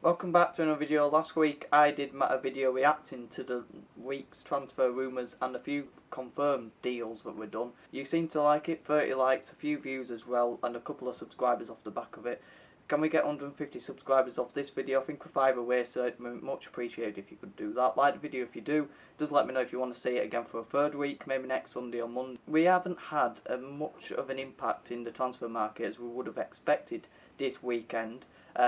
Welcome back to another video. Last week I did a video reacting to the week's transfer rumours and a few confirmed deals that were done. You seem to like it, 30 likes, a few views as well, and a couple of subscribers off the back of it. Can we get 150 subscribers off this video? I think we're 5 away, so it'd be much appreciated if you could do that. Like the video if you do. Just let me know if you want to see it again for a third week, maybe next Sunday or Monday. We haven't had much of an impact in the transfer market as we would have expected this weekend.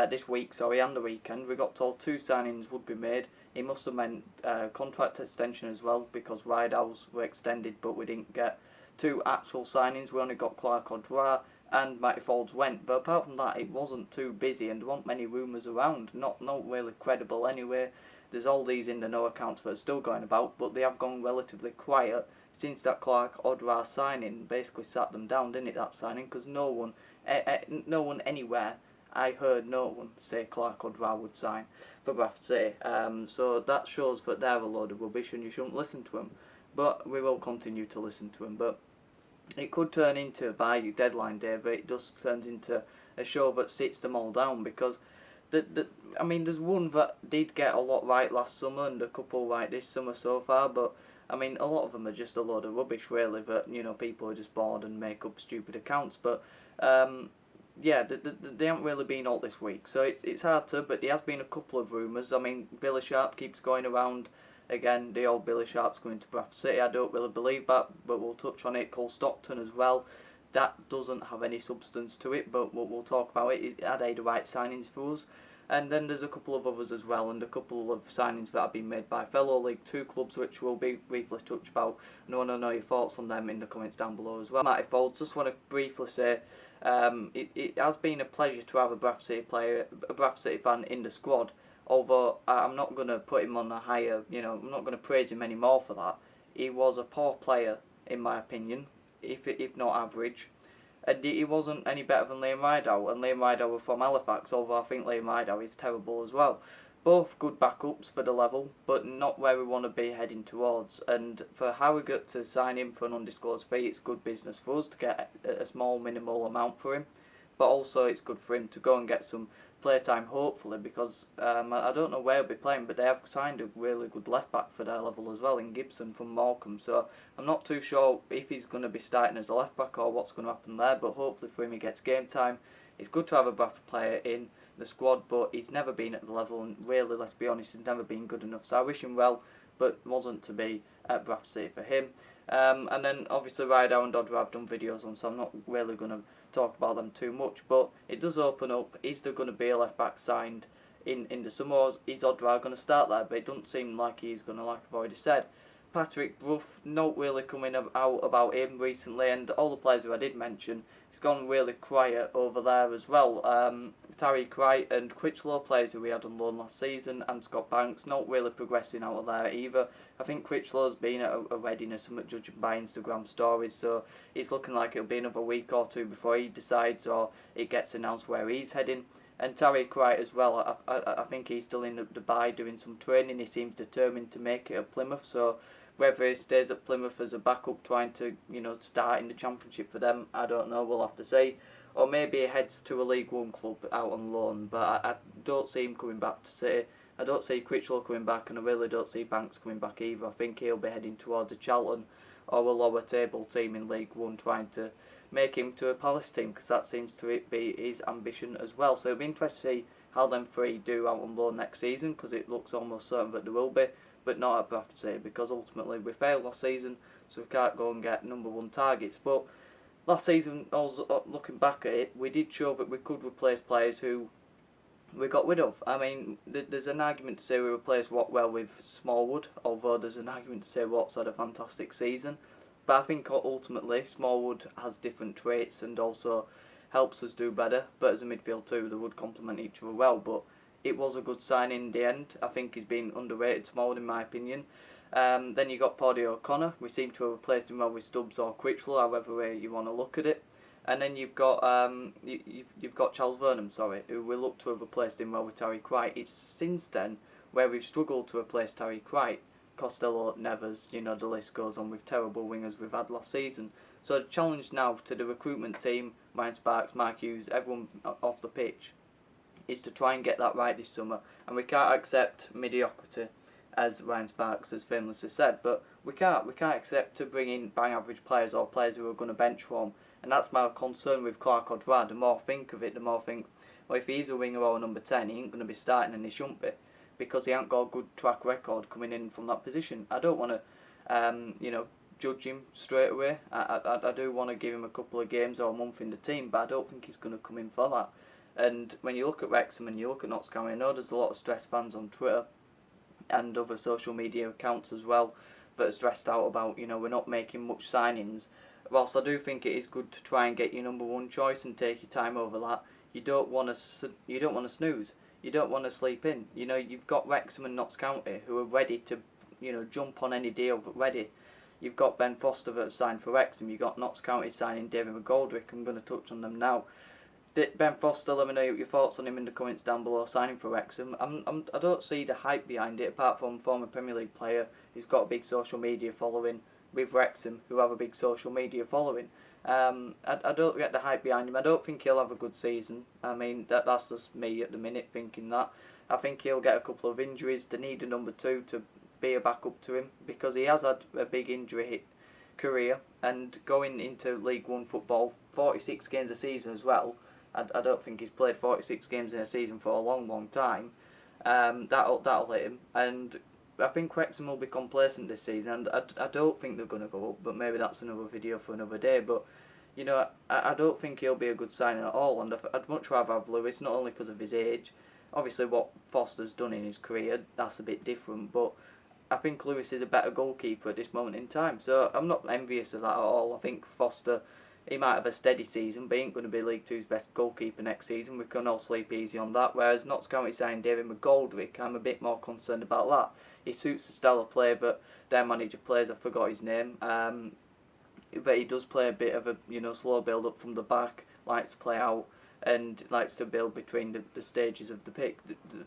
This week, and the weekend. We got told 2 signings would be made. It must have meant contract extension as well, because Vide were extended, but we didn't get 2 actual signings. We only got Clarke, Oduor, and Matty Foulds went. But apart from that, it wasn't too busy, and there weren't many rumours around. Not really credible anyway. There's all these in the no accounts that are still going about, but they have gone relatively quiet since that Clarke Oduor signing. Basically sat them down, didn't it, that signing? Because no one anywhere. I heard no one say Clarke Oduor would sign for Bradford City. So that shows that they're a load of rubbish and you shouldn't listen to them. But we will continue to listen to them. But it could turn into, by deadline day, but it just turns into a show that sits them all down, because I mean, there's one that did get a lot right last summer and a couple right this summer so far, but I mean, a lot of them are just a load of rubbish, really, that, you know, people are just bored and make up stupid accounts. But yeah, they haven't really been all this week, so it's hard to, but there has been a couple of rumours. I mean, Billy Sharp keeps going around again, the old Billy Sharp's going to Bradford City. I don't really believe that, but we'll touch on it. Cole Stockton as well. That doesn't have any substance to it, but we'll talk about it. It had the right signings for us. And then there's a couple of others as well, and a couple of signings that have been made by fellow League 2 clubs, which we'll be briefly touch about. And I want to know your thoughts on them in the comments down below as well. Matty Foulds, just want to briefly say, it has been a pleasure to have a Bradford City player, a Bradford City fan in the squad. Although I'm not going to put him on a higher, I'm not going to praise him anymore for that. He was a poor player, in my opinion, if not average. And he wasn't any better than Liam Rideout, and Liam Rideout were from Halifax, although I think Liam Rideout is terrible as well. Both good backups for the level, but not where we want to be heading towards. And for Harrogate to sign him for an undisclosed fee, it's good business for us to get a small minimal amount for him. But also it's good for him to go and get some playtime, hopefully, because I don't know where he'll be playing, but they have signed a really good left back for their level as well in Gibson from Morecambe. So I'm not too sure if he's going to be starting as a left back or what's going to happen there, but hopefully for him he gets game time. It's good to have a Bradford player in the squad, but he's never been at the level, and really, let's be honest, he's never been good enough. So I wish him well, but wasn't to be at Bradford City for him. And then obviously Rideout and Oduor I've done videos on, so I'm not really going to talk about them too much, but it does open up. Is there going to be a left back signed in the summer? Is Oduor going to start there? But it doesn't seem like he's going to, like I've already said. Patrick Brough, not really coming out about him recently, and all the players who I did mention, it's gone really quiet over there as well. Tariq Wright and Critchlow, players who we had on loan last season, and Scott Banks, not really progressing out of there either. I think Critchlow's been at a wedding or something, judging by Instagram stories, so it's looking like it'll be another week or two before he decides or it gets announced where he's heading. And Tariq Wright as well, I think he's still in Dubai doing some training. He seems determined to make it at Plymouth, so whether he stays at Plymouth as a backup trying to, start in the Championship for them, I don't know, we'll have to see. Or maybe he heads to a League 1 club out on loan, but I don't see him coming back to City. I don't see Critchlow coming back, and I really don't see Banks coming back either. I think he'll be heading towards a Charlton or a lower table team in League 1, trying to make him to a Palace team, because that seems to be his ambition as well. So it'll be interesting to see how them 3 do out on loan next season, because it looks almost certain that there will be, but not at Bradford City, because ultimately we failed last season, so we can't go and get #1 targets. But last season, also looking back at it, we did show that we could replace players who we got rid of. I mean, there's an argument to say we replaced Rockwell with Smallwood, although there's an argument to say Watts had a fantastic season. But I think ultimately Smallwood has different traits and also helps us do better. But as a midfield too, they would complement each other well. But it was a good signing in the end. I think he's been underrated, Smallwood, in my opinion. Then you got Paddy O'Connor. We seem to have replaced him well with Stubbs or Critchlow, however way you want to look at it. And then you've got you've got Charles Vernon, who we look to have replaced him well with Tariq Wright. It's since then where we've struggled to replace Tariq Wright. Costello, Nevers, the list goes on with terrible wingers we've had last season. So the challenge now to the recruitment team, Ryan Sparks, Mark Hughes, everyone off the pitch, is to try and get that right this summer. And we can't accept mediocrity, as Ryan Sparks has famously said, but we can't accept to bring in bang average players or players who are going to bench form. And that's my concern with Clarke or Oduor. The more I think of it, the more I think, well, if he's a winger or a number 10, he ain't going to be starting and he shouldn't be, because he ain't got a good track record coming in from that position. I don't want to, judge him straight away. I do want to give him a couple of games or a month in the team, but I don't think he's going to come in for that. And when you look at Wrexham and you look at Notts County, I know there's a lot of stressed fans on Twitter and other social media accounts as well that are stressed out about, we're not making much signings. Whilst I do think it is good to try and get your number one choice and take your time over that, you don't want to snooze. You don't want to sleep in. You've got Wrexham and Notts County who are ready to, jump on any deal, but ready. You've got Ben Foster that have signed for Wrexham. You've got Notts County signing David McGoldrick. I'm going to touch on them now. Ben Foster, let me know your thoughts on him in the comments down below, signing for Wrexham. I don't see the hype behind it, apart from former Premier League player who's got a big social media following with Wrexham, who have a big social media following. I don't get the hype behind him. I don't think he'll have a good season. I mean, that's just me at the minute thinking that. I think he'll get a couple of injuries. They need a number 2 to be a backup to him, because he has had a big injury hit career, and going into League One football, 46 games a season as well. I don't think he's played 46 games in a season for a long time. That'll hit him, and I think Wrexham will be complacent this season. And I don't think they're going to go up, but maybe that's another video for another day. But I don't think he'll be a good signing at all, and I'd much rather have Lewis, not only because of his age. Obviously, what Foster's done in his career, that's a bit different, but I think Lewis is a better goalkeeper at this moment in time. So I'm not envious of that at all. I think Foster, he might have a steady season, but he ain't going to be League Two's best goalkeeper next season. We can all sleep easy on that. Whereas Notts County signing David McGoldrick, I'm a bit more concerned about that. He suits the style of play that their manager plays. I forgot his name. But he does play a bit of a slow build up from the back, likes to play out, and likes to build between the stages of the pick,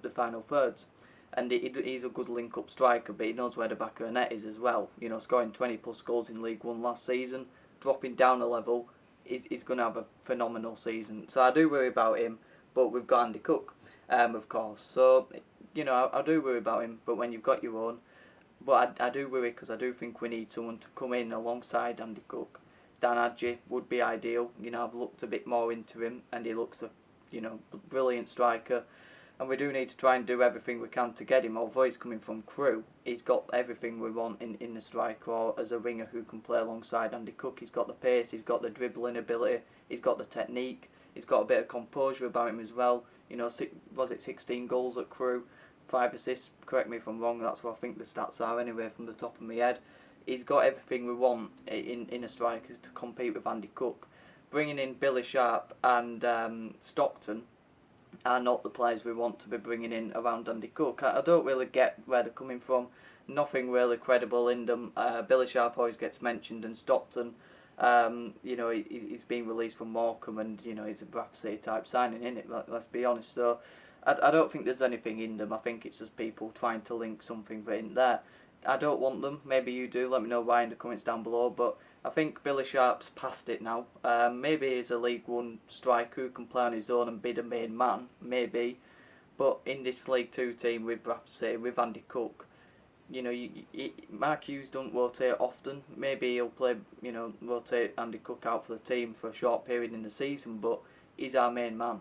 the final thirds. And he's a good link-up striker, but he knows where the back of the net is as well. Scoring 20 plus goals in League One last season, dropping down a level, he's going to have a phenomenal season. So I do worry about him, but we've got Andy Cook, of course. So, I do worry about him, but when you've got your own, but I do worry because I do think we need someone to come in alongside Andy Cook. Dan Adji would be ideal. I've looked a bit more into him, and he looks a, brilliant striker. And we do need to try and do everything we can to get him. Although he's coming from Crewe, he's got everything we want in the striker or as a winger who can play alongside Andy Cook. He's got the pace, he's got the dribbling ability, he's got the technique, he's got a bit of composure about him as well. Was it 16 goals at Crewe, 5 assists? Correct me if I'm wrong, that's what I think the stats are anyway from the top of my head. He's got everything we want in a striker to compete with Andy Cook. Bringing in Billy Sharp and Stockton are not the players we want to be bringing in around Andy Cook. I don't really get where they're coming from. Nothing really credible in them. Billy Sharp always gets mentioned, and Stockton, he's been released from Morecambe, and he's a Bradford City type signing, isn't it? Let's be honest. So I don't think there's anything in them. I think it's just people trying to link something that isn't there. I don't want them. Maybe you do. Let me know why in the comments down below. But I think Billy Sharp's past it now. Maybe he's a League One striker who can play on his own and be the main man. Maybe. But in this League Two team with Bradford City, with Andy Cook, Mark Hughes don't rotate often. Maybe he'll play, rotate Andy Cook out for the team for a short period in the season. But he's our main man.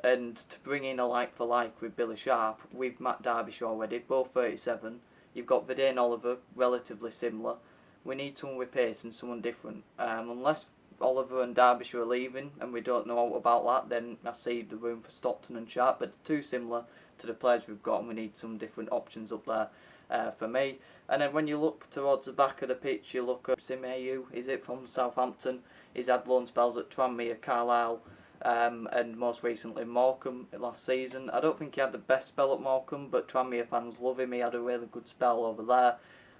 And to bring in a like for like with Billy Sharp, with Matt Derbyshire already, both 37. You've got Vide and Oliver, relatively similar. We need someone with pace and someone different. Unless Oliver and Derbyshire are leaving and we don't know about that, then I see the room for Stockton and Sharp. But they're too similar to the players we've got, and we need some different options up there for me. And then when you look towards the back of the pitch, you look at Simeyu, is it, from Southampton? He's had loan spells at Tranmere, Carlisle, and most recently Morecambe last season. I don't think he had the best spell at Morecambe, but Tranmere fans love him. He had a really good spell over there.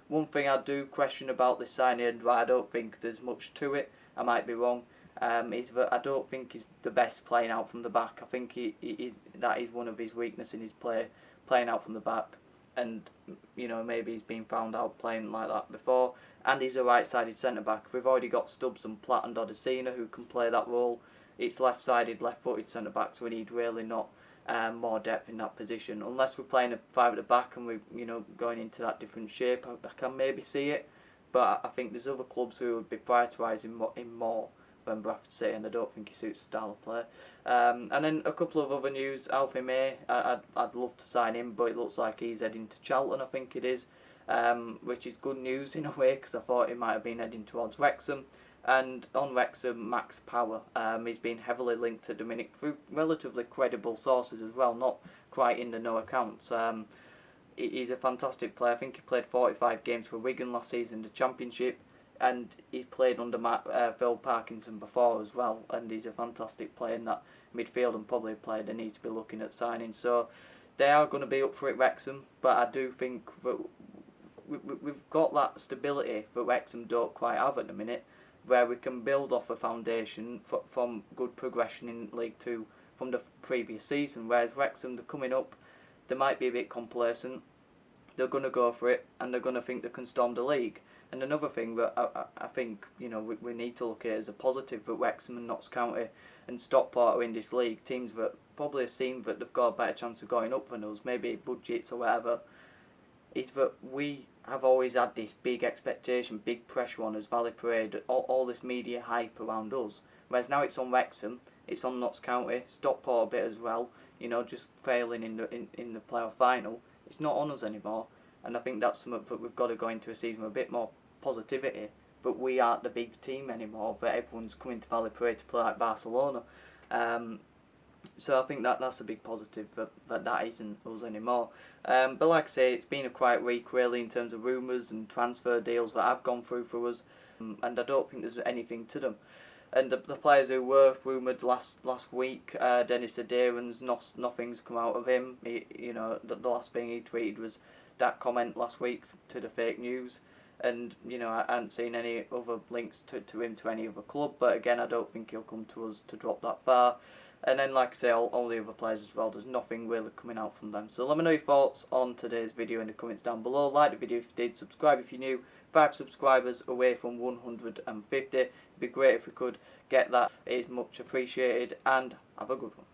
One thing I do question about this signing, and I don't think there's much to it, I might be wrong, is that I don't think he's the best playing out from the back. I think that is one of his weaknesses in his play, playing out from the back. And, maybe he's been found out playing like that before. And he's a right-sided centre-back. We've already got Stubbs and Platt and Odesina who can play that role. It's left-sided, left-footed centre-backs we need, really, not more depth in that position. Unless we're playing a 5 at the back and we're going into that different shape, I can maybe see it. But I think there's other clubs who would be prioritising him more than Bradford City, and I don't think he suits the style of play. And then a couple of other news. Alfie May, I'd love to sign him, but it looks like he's heading to Charlton, I think it is, which is good news in a way, because I thought he might have been heading towards Wrexham. And on Wrexham, Max Power, he's been heavily linked to Dominic through relatively credible sources as well, not quite in the no accounts. He's a fantastic player. I think he played 45 games for Wigan last season in the Championship, and he's played under Phil Parkinson before as well, and he's a fantastic player in that midfield, and probably a player they need to be looking at signing. So they are going to be up for it, Wrexham, but I do think that we've got that stability that Wrexham don't quite have at the minute, where we can build off a foundation from good progression in League 2 from the previous season, whereas Wrexham, they're coming up, they might be a bit complacent, they're going to go for it, and they're going to think they can storm the league. And another thing that I think we need to look at as a positive that Wrexham and Notts County and Stockport are in this league, teams that probably have seen that they've got a better chance of going up than us, maybe budgets or whatever, is that we have always had this big expectation, big pressure on us, Valley Parade, all this media hype around us. Whereas now it's on Wrexham, it's on Notts County, Stockport a bit as well, just failing in the playoff final. It's not on us anymore, and I think that's something that we've got to go into a season with a bit more positivity. But we aren't the big team anymore, but everyone's coming to Valley Parade to play like Barcelona. So I think that's a big positive that isn't us anymore. But like I say, it's been a quiet week really in terms of rumours and transfer deals that have gone through for us, and I don't think there's anything to them. And the players who were rumoured last week, Dennis Adair's, nothing's come out of him. The last thing he tweeted was that comment last week to the fake news. And I hadn't seen any other links to him to any other club. But again, I don't think he'll come to us to drop that far. And then, like I say, all the other players as well, there's nothing really coming out from them. So let me know your thoughts on today's video in the comments down below. Like the video if you did, subscribe if you're new. 5 subscribers away from 150. It'd be great if we could get that. It is much appreciated, and have a good one.